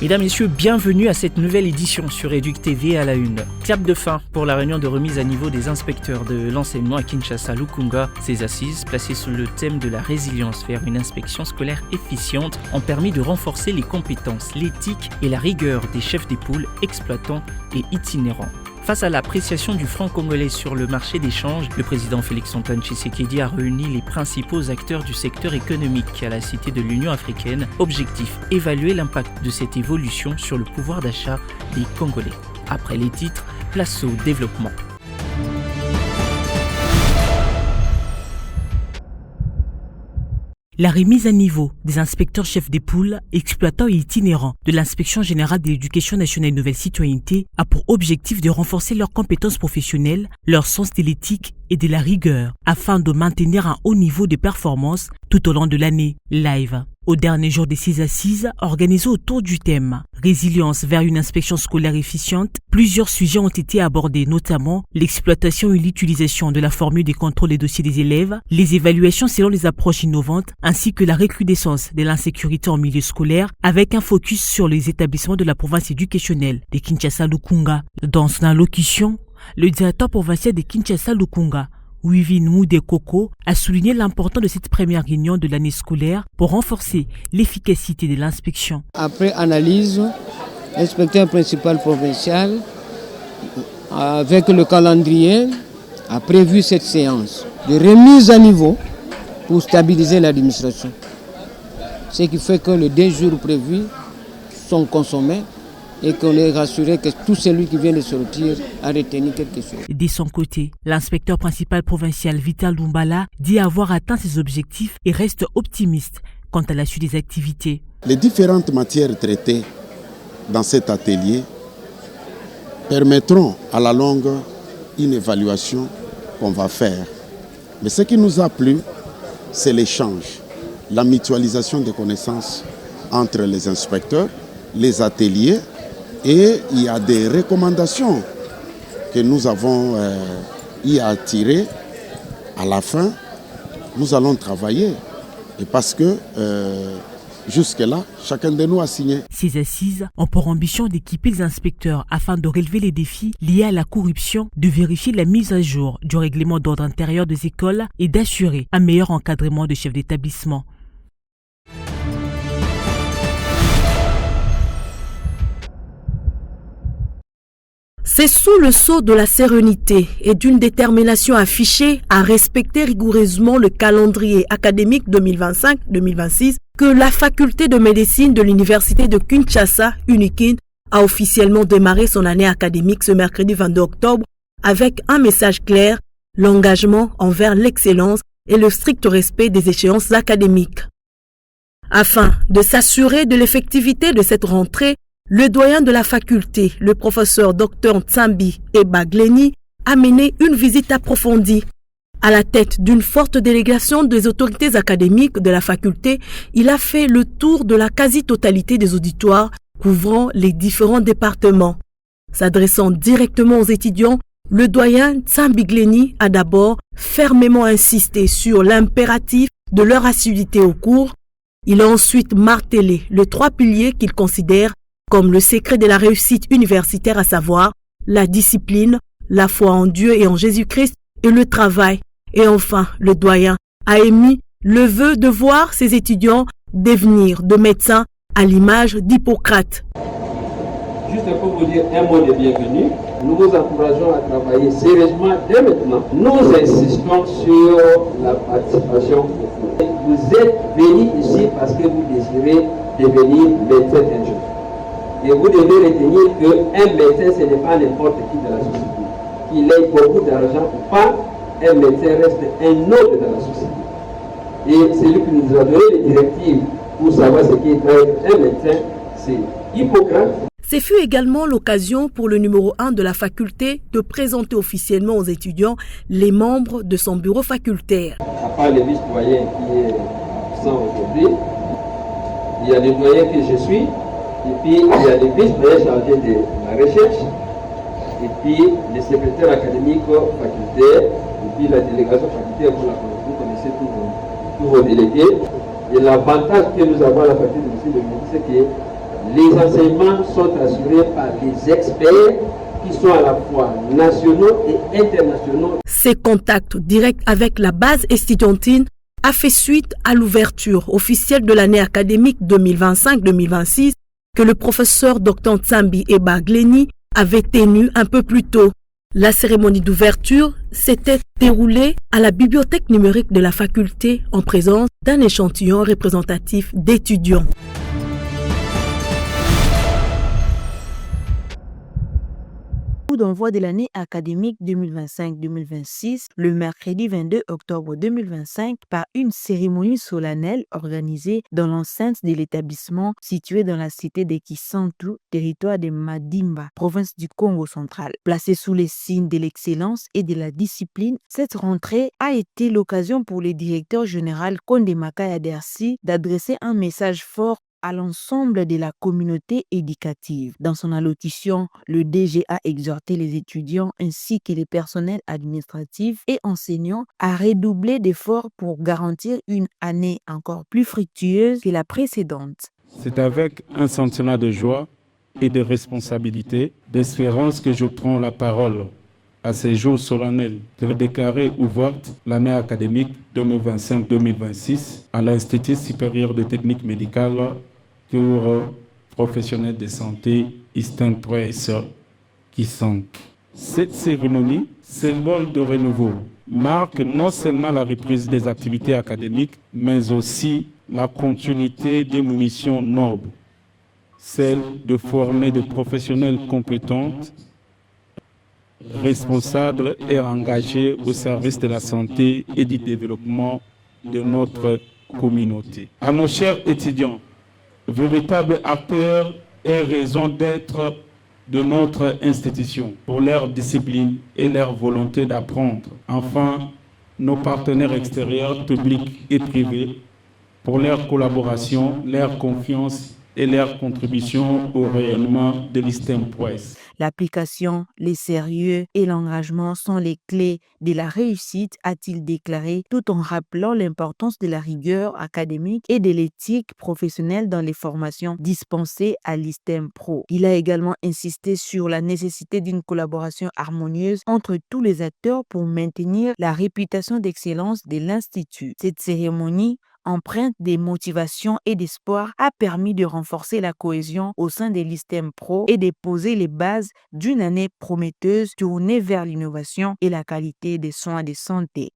Mesdames, Messieurs, bienvenue à cette nouvelle édition sur Éduc TV à la une. Clap de fin pour la réunion de remise à niveau des inspecteurs de l'enseignement à Kinshasa Lukunga. Ces assises, placées sous le thème de la résilience vers une inspection scolaire efficiente, ont permis de renforcer les compétences, l'éthique et la rigueur des chefs d'époule, exploitants et itinérants. Face à l'appréciation du franc congolais sur le marché d'échange, le président Félix-Antoine Tshisekedi a réuni les principaux acteurs du secteur économique à la Cité de l'Union africaine. Objectif, évaluer l'impact de cette évolution sur le pouvoir d'achat des Congolais. Après les titres, place au développement. La remise à niveau des inspecteurs chefs d'époule, exploitants et itinérants de l'Inspection générale de l'éducation nationale et nouvelle citoyenneté a pour objectif de renforcer leurs compétences professionnelles, leur sens de l'éthique et de la rigueur afin de maintenir un haut niveau de performance tout au long de l'année. Live. Au dernier jour de ces assises, organisées autour du thème « Résilience vers une inspection scolaire efficiente », plusieurs sujets ont été abordés, notamment l'exploitation et l'utilisation de la formule de contrôle des dossiers des élèves, les évaluations selon les approches innovantes, ainsi que la recrudescence de l'insécurité en milieu scolaire, avec un focus sur les établissements de la province éducationnelle de Kinshasa Lukunga. Dans son allocution, le directeur provincial de Kinshasa Lukunga, Wivin Moudekoko, a souligné l'importance de cette première réunion de l'année scolaire pour renforcer l'efficacité de l'inspection. Après analyse, l'inspecteur principal provincial, avec le calendrier, a prévu cette séance de remise à niveau pour stabiliser l'administration. Ce qui fait que les 2 jours prévus sont consommés et qu'on est rassuré que tout celui qui vient de sortir a retenu quelque chose. De son côté, l'inspecteur principal provincial Vital Lumbala dit avoir atteint ses objectifs et reste optimiste quant à la suite des activités. Les différentes matières traitées dans cet atelier permettront à la longue une évaluation qu'on va faire. Mais ce qui nous a plu, c'est l'échange, la mutualisation des connaissances entre les inspecteurs, les ateliers. Et il y a des recommandations que nous avons y à tirer. À la fin, nous allons travailler. Et parce que jusque-là, chacun de nous a signé. Ces assises ont pour ambition d'équiper les inspecteurs afin de relever les défis liés à la corruption, de vérifier la mise à jour du règlement d'ordre intérieur des écoles et d'assurer un meilleur encadrement des chefs d'établissement. C'est sous le sceau de la sérénité et d'une détermination affichée à respecter rigoureusement le calendrier académique 2025-2026 que la faculté de médecine de l'université de Kinshasa, UNIKIN, a officiellement démarré son année académique ce mercredi 22 octobre avec un message clair, l'engagement envers l'excellence et le strict respect des échéances académiques. Afin de s'assurer de l'effectivité de cette rentrée, le doyen de la faculté, le professeur Dr Ntsambi Ebagleni, a mené une visite approfondie. À la tête d'une forte délégation des autorités académiques de la faculté, il a fait le tour de la quasi-totalité des auditoires couvrant les différents départements. S'adressant directement aux étudiants, le doyen Ntsambi Gleni a d'abord fermement insisté sur l'impératif de leur assiduité au cours. Il a ensuite martelé les 3 piliers qu'il considère comme le secret de la réussite universitaire, à savoir la discipline, la foi en Dieu et en Jésus-Christ et le travail. Et enfin, le doyen a émis le vœu de voir ses étudiants devenir de médecins à l'image d'Hippocrate. Juste pour vous dire un mot de bienvenue, nous vous encourageons à travailler sérieusement dès maintenant. Nous insistons sur la participation. Vous êtes venus ici parce que vous désirez devenir médecin un jour. Et vous devez retenir qu'un médecin, ce n'est pas n'importe qui dans la société. Qu'il ait beaucoup d'argent ou pas, un médecin reste un autre dans la société. Et celui qui nous a donné les directives pour savoir ce qu'est un médecin, c'est Hippocrate. Ce fut également l'occasion pour le numéro 1 de la faculté de présenter officiellement aux étudiants les membres de son bureau facultaire. À part le vice-doyen qui est absent aujourd'hui, il y a le doyen que je suis. Et puis, il y a le vice-doyen chargé de la recherche, et puis le secrétaire académique facultaire, et puis la délégation facultaire, vous connaissez tous vos délégués. Et l'avantage que nous avons à la faculté de médecine, c'est que Les enseignements sont assurés par des experts qui sont à la fois nationaux et internationaux. Ces contacts directs avec la base estudiantine a fait suite à l'ouverture officielle de l'année académique 2025-2026 que le professeur Dr Tsambi Ebagleni avait tenue un peu plus tôt. La cérémonie d'ouverture s'était déroulée à la bibliothèque numérique de la faculté en présence d'un échantillon représentatif d'étudiants. Coup d'envoi de l'année académique 2025-2026 le mercredi 22 octobre 2025 par une cérémonie solennelle organisée dans l'enceinte de l'établissement situé dans la cité de Kisantu, territoire de Madimba, province du Congo central. Placée sous les signes de l'excellence et de la discipline, cette rentrée a été l'occasion pour le directeur général Konde Makaya Dersi d'adresser un message fort à l'ensemble de la communauté éducative. Dans son allocution, le DG a exhorté les étudiants ainsi que les personnels administratifs et enseignants à redoubler d'efforts pour garantir une année encore plus fructueuse que la précédente. C'est avec un sentiment de joie et de responsabilité, d'espérance que je prends la parole à ces jours solennels de déclarer ouverte l'année académique 2025-2026 à l'Institut supérieur de technique médicale pour professionnels de santé Eastern Press Kisantu. Cette cérémonie, symbole de renouveau, marque non seulement la reprise des activités académiques, mais aussi la continuité d'une mission noble, celle de former des professionnels compétents, responsables et engagés au service de la santé et du développement de notre communauté. À nos chers étudiants, véritables acteurs et raison d'être de notre institution, pour leur discipline et leur volonté d'apprendre. Enfin, nos partenaires extérieurs, publics et privés, pour leur collaboration, leur confiance et leur contribution au rayonnement de l'Eastern Press. L'application, les sérieux et l'engagement sont les clés de la réussite, a-t-il déclaré, tout en rappelant l'importance de la rigueur académique et de l'éthique professionnelle dans les formations dispensées à l'Eastern Pro. Il a également insisté sur la nécessité d'une collaboration harmonieuse entre tous les acteurs pour maintenir la réputation d'excellence de l'Institut. Cette cérémonie, empreinte des motivations et d'espoir, a permis de renforcer la cohésion au sein de l'Eastern Pro et de poser les bases d'une année prometteuse tournée vers l'innovation et la qualité des soins de santé.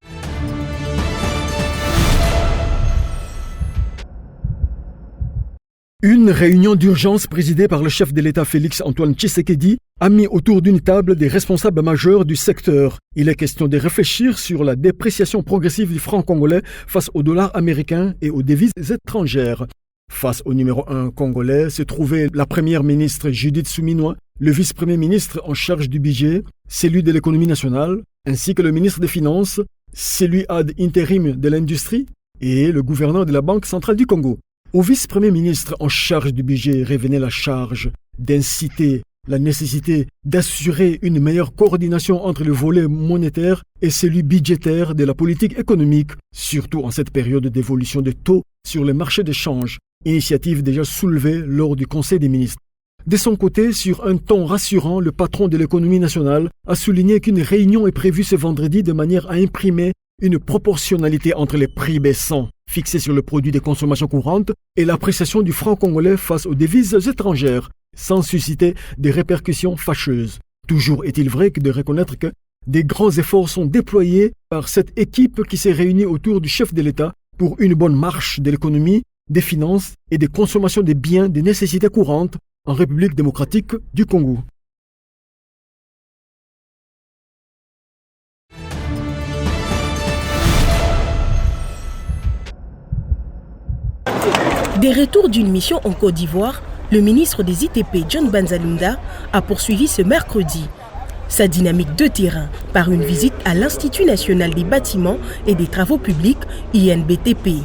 Une réunion d'urgence présidée par le chef de l'État Félix-Antoine Tshisekedi a mis autour d'une table des responsables majeurs du secteur. Il est question de réfléchir sur la dépréciation progressive du franc congolais face au dollar américain et aux devises étrangères. Face au numéro 1 congolais se trouvaient la première ministre Judith Suminwa, le vice-premier ministre en charge du budget, celui de l'économie nationale, ainsi que le ministre des Finances, celui ad intérim de l'industrie et le gouverneur de la Banque centrale du Congo. Au vice-premier ministre en charge du budget revenait la charge d'inciter la nécessité d'assurer une meilleure coordination entre le volet monétaire et celui budgétaire de la politique économique, surtout en cette période d'évolution des taux sur les marchés d'échange, initiative déjà soulevée lors du Conseil des ministres. De son côté, sur un ton rassurant, le patron de l'économie nationale a souligné qu'une réunion est prévue ce vendredi de manière à imprimer une proportionnalité entre les prix baissants fixés sur le produit des consommations courantes et l'appréciation du franc congolais face aux devises étrangères, sans susciter des répercussions fâcheuses. Toujours est-il vrai que de reconnaître que des grands efforts sont déployés par cette équipe qui s'est réunie autour du chef de l'État pour une bonne marche de l'économie, des finances et des consommations des biens des nécessités courantes en République démocratique du Congo. Des retours d'une mission en Côte d'Ivoire, le ministre des ITP, John Banzalunda, a poursuivi ce mercredi sa dynamique de terrain par une visite à l'Institut national des bâtiments et des travaux publics, INBTP.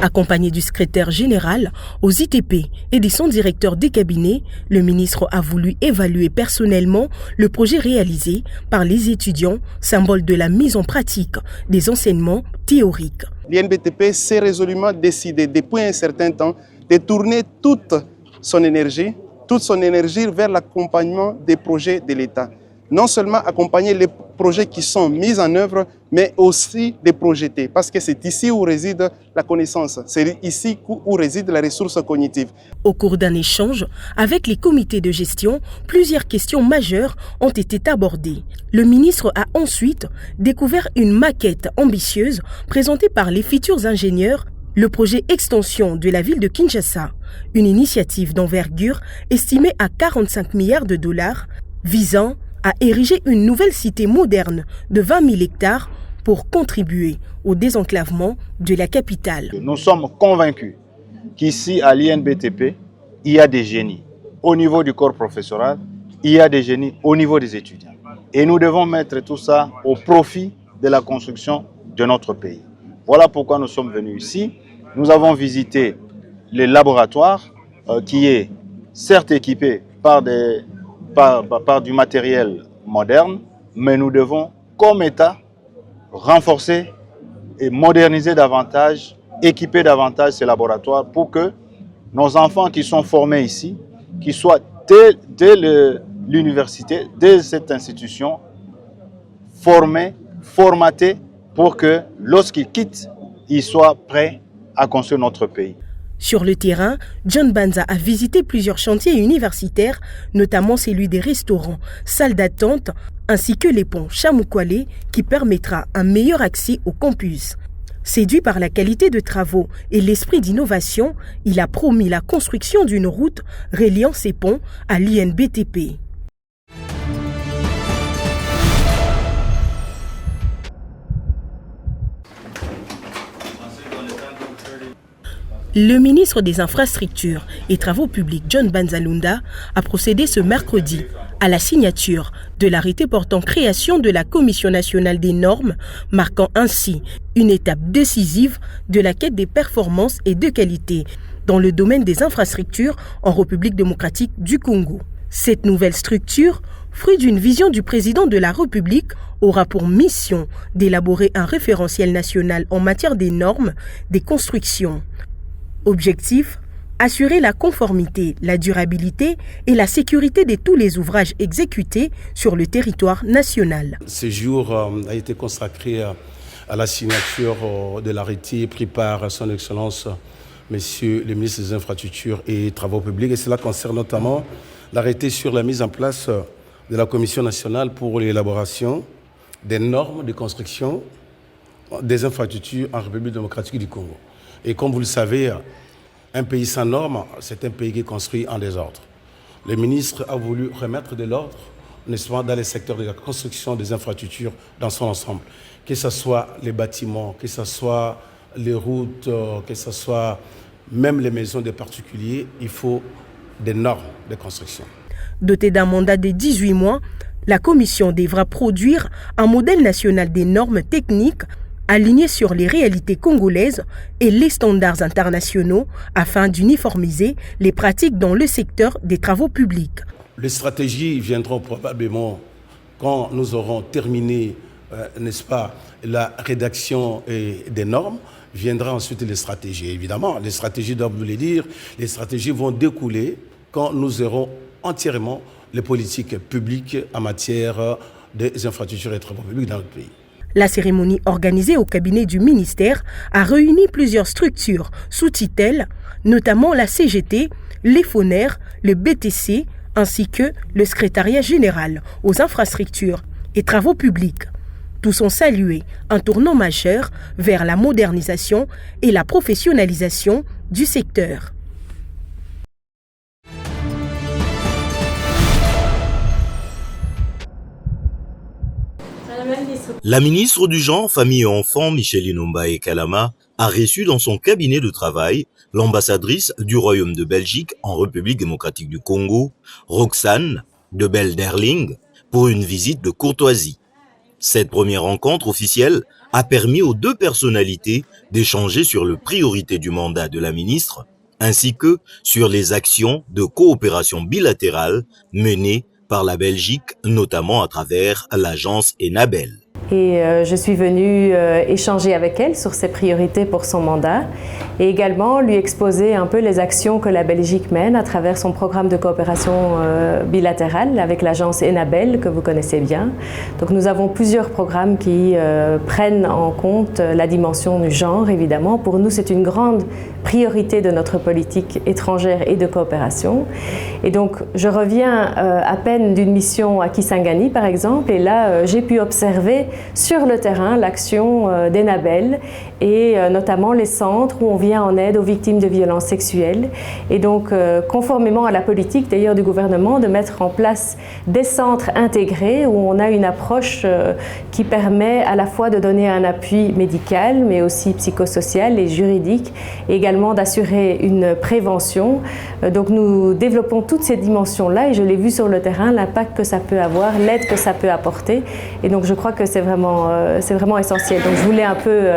Accompagné du secrétaire général aux ITP et de son directeur des cabinets, le ministre a voulu évaluer personnellement le projet réalisé par les étudiants, symbole de la mise en pratique des enseignements théoriques. L'INBTP s'est résolument décidé depuis un certain temps de tourner toute son énergie, toute son énergie vers l'accompagnement des projets de l'État. Non seulement accompagner les projets qui sont mis en œuvre, mais aussi les projeter. Parce que c'est ici où réside la connaissance, c'est ici où réside la ressource cognitive. Au cours d'un échange avec les comités de gestion, plusieurs questions majeures ont été abordées. Le ministre a ensuite découvert une maquette ambitieuse présentée par les futurs ingénieurs, le projet Extension de la ville de Kinshasa, une initiative d'envergure estimée à 45 milliards de dollars, visant à ériger une nouvelle cité moderne de 20 000 hectares pour contribuer au désenclavement de la capitale. Nous sommes convaincus qu'ici à l'INBTP, il y a des génies au niveau du corps professoral, il y a des génies au niveau des étudiants. Et nous devons mettre tout ça au profit de la construction de notre pays. Voilà pourquoi nous sommes venus ici. Nous avons visité le laboratoire qui est certes équipé par du matériel moderne, mais nous devons, comme État, renforcer et moderniser davantage, équiper davantage ces laboratoires pour que nos enfants qui sont formés ici, qui soient dès l'université, dès cette institution, formés, formatés pour que lorsqu'ils quittent, ils soient prêts à construire notre pays. Sur le terrain, John Banza a visité plusieurs chantiers universitaires, notamment celui des restaurants, salles d'attente, ainsi que les ponts Chamukwale qui permettra un meilleur accès au campus. Séduit par la qualité de travaux et l'esprit d'innovation, il a promis la construction d'une route reliant ces ponts à l'INBTP. Le ministre des Infrastructures et Travaux publics, John Banza Lunda, a procédé ce mercredi à la signature de l'arrêté portant création de la Commission nationale des normes, marquant ainsi une étape décisive de la quête des performances et de qualité dans le domaine des infrastructures en République démocratique du Congo. Cette nouvelle structure, fruit d'une vision du président de la République, aura pour mission d'élaborer un référentiel national en matière des normes des constructions. Objectif, assurer la conformité, la durabilité et la sécurité de tous les ouvrages exécutés sur le territoire national. Ce jour a été consacré à la signature de l'arrêté pris par son Excellence, Monsieur le ministre des Infrastructures et Travaux publics. Et cela concerne notamment l'arrêté sur la mise en place de la Commission nationale pour l'élaboration des normes de construction des infrastructures en République démocratique du Congo. Et comme vous le savez, un pays sans normes, c'est un pays qui est construit en désordre. Le ministre a voulu remettre de l'ordre, n'est-ce pas, dans les secteurs de la construction des infrastructures dans son ensemble. Que ce soit les bâtiments, que ce soit les routes, que ce soit même les maisons des particuliers, il faut des normes de construction. Dotée d'un mandat de 18 mois, la Commission devra produire un modèle national des normes techniques aligné sur les réalités congolaises et les standards internationaux afin d'uniformiser les pratiques dans le secteur des travaux publics. Les stratégies viendront probablement quand nous aurons terminé, n'est-ce pas, la rédaction des normes. Viendra ensuite les stratégies. Évidemment, les stratégies doivent vous le dire, les stratégies vont découler quand nous aurons entièrement les politiques publiques en matière des infrastructures et travaux publics dans notre pays. La cérémonie organisée au cabinet du ministère a réuni plusieurs structures sous tutelle, notamment la CGT, les FONER, le BTC, ainsi que le secrétariat général aux infrastructures et travaux publics. Tous ont salué un tournant majeur vers la modernisation et la professionnalisation du secteur. La ministre du Genre, Famille et Enfants, Micheline Ombaye Kalama, a reçu dans son cabinet de travail l'ambassadrice du Royaume de Belgique en République démocratique du Congo, Roxane de Belderling, pour une visite de courtoisie. Cette première rencontre officielle a permis aux deux personnalités d'échanger sur les priorités du mandat de la ministre, ainsi que sur les actions de coopération bilatérale menées par la Belgique, notamment à travers l'agence Enabel. Et je suis venue échanger avec elle sur ses priorités pour son mandat et également lui exposer un peu les actions que la Belgique mène à travers son programme de coopération bilatérale avec l'agence Enabel que vous connaissez bien. Donc nous avons plusieurs programmes qui prennent en compte la dimension du genre, évidemment. Pour nous, c'est une grande priorité de notre politique étrangère et de coopération. Et donc, je reviens à peine d'une mission à Kisangani, par exemple, et là, j'ai pu observer sur le terrain l'action d'Enabel et notamment les centres où on vient en aide aux victimes de violences sexuelles. Et donc, conformément à la politique d'ailleurs du gouvernement de mettre en place des centres intégrés où on a une approche qui permet à la fois de donner un appui médical, mais aussi psychosocial et juridique, et également d'assurer une prévention. Donc nous développons toutes ces dimensions-là et je l'ai vu sur le terrain, l'impact que ça peut avoir, l'aide que ça peut apporter. Et donc je crois que c'est vraiment essentiel. Donc je voulais un peu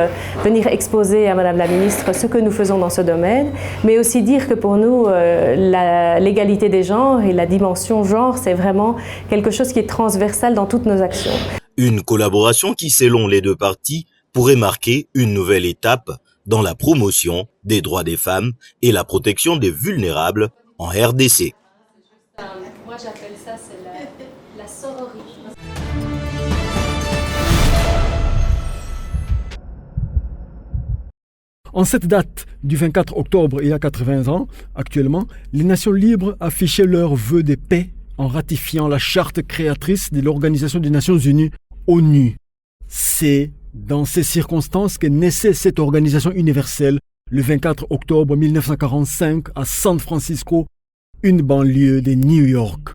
venir exposer à Madame la Ministre ce que nous faisons dans ce domaine, mais aussi dire que pour nous, l'égalité des genres et la dimension genre, c'est vraiment quelque chose qui est transversal dans toutes nos actions. Une collaboration qui, selon les deux parties, pourrait marquer une nouvelle étape dans la promotion des droits des femmes et la protection des vulnérables en RDC. Moi j'appelle ça la sororité. En cette date du 24 octobre, il y a 80 ans, actuellement, les nations libres affichaient leur vœu de paix en ratifiant la charte créatrice de l'Organisation des Nations Unies, ONU. C'est dans ces circonstances que naissait cette organisation universelle le 24 octobre 1945 à San Francisco, une banlieue de New York.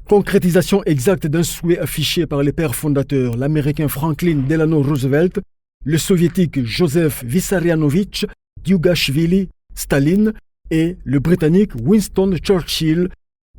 Concrétisation exacte d'un souhait affiché par les pères fondateurs, l'américain Franklin Delano Roosevelt, le soviétique Joseph Vissarionovitch Diougashvili Staline et le britannique Winston Churchill,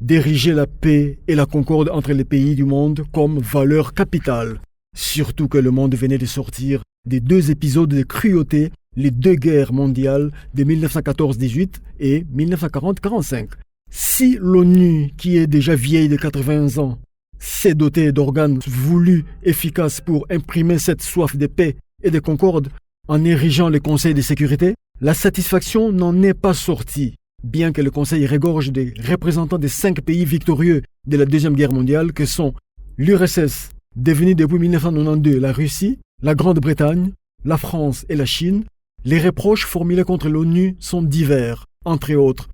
d'ériger la paix et la concorde entre les pays du monde comme valeur capitale. Surtout que le monde venait de sortir des deux épisodes de cruauté, les deux guerres mondiales de 1914-18 et 1940-45. Si l'ONU, qui est déjà vieille de 80 ans, s'est dotée d'organes voulus efficaces pour imprimer cette soif de paix et de concorde en érigeant le Conseil de sécurité, la satisfaction n'en est pas sortie, bien que le Conseil regorge des représentants des 5 pays victorieux de la Deuxième Guerre mondiale que sont l'URSS, devenue depuis 1992 la Russie, la Grande-Bretagne, la France et la Chine. Les reproches formulés contre l'ONU sont divers, entre autres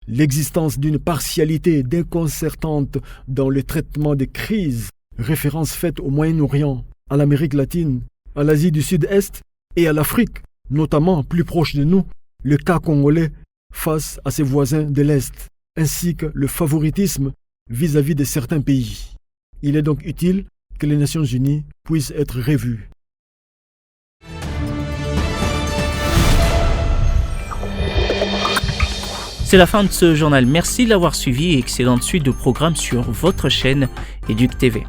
l'existence d'une partialité déconcertante dans le traitement des crises, référence faite au Moyen-Orient, à l'Amérique latine, à l'Asie du Sud-Est et à l'Afrique, notamment plus proche de nous, le cas congolais face à ses voisins de l'Est, ainsi que le favoritisme vis-à-vis de certains pays. Il est donc utile que les Nations Unies puissent être revues. C'est la fin de ce journal. Merci de l'avoir suivi et excellente suite de programmes sur votre chaîne Éduc TV.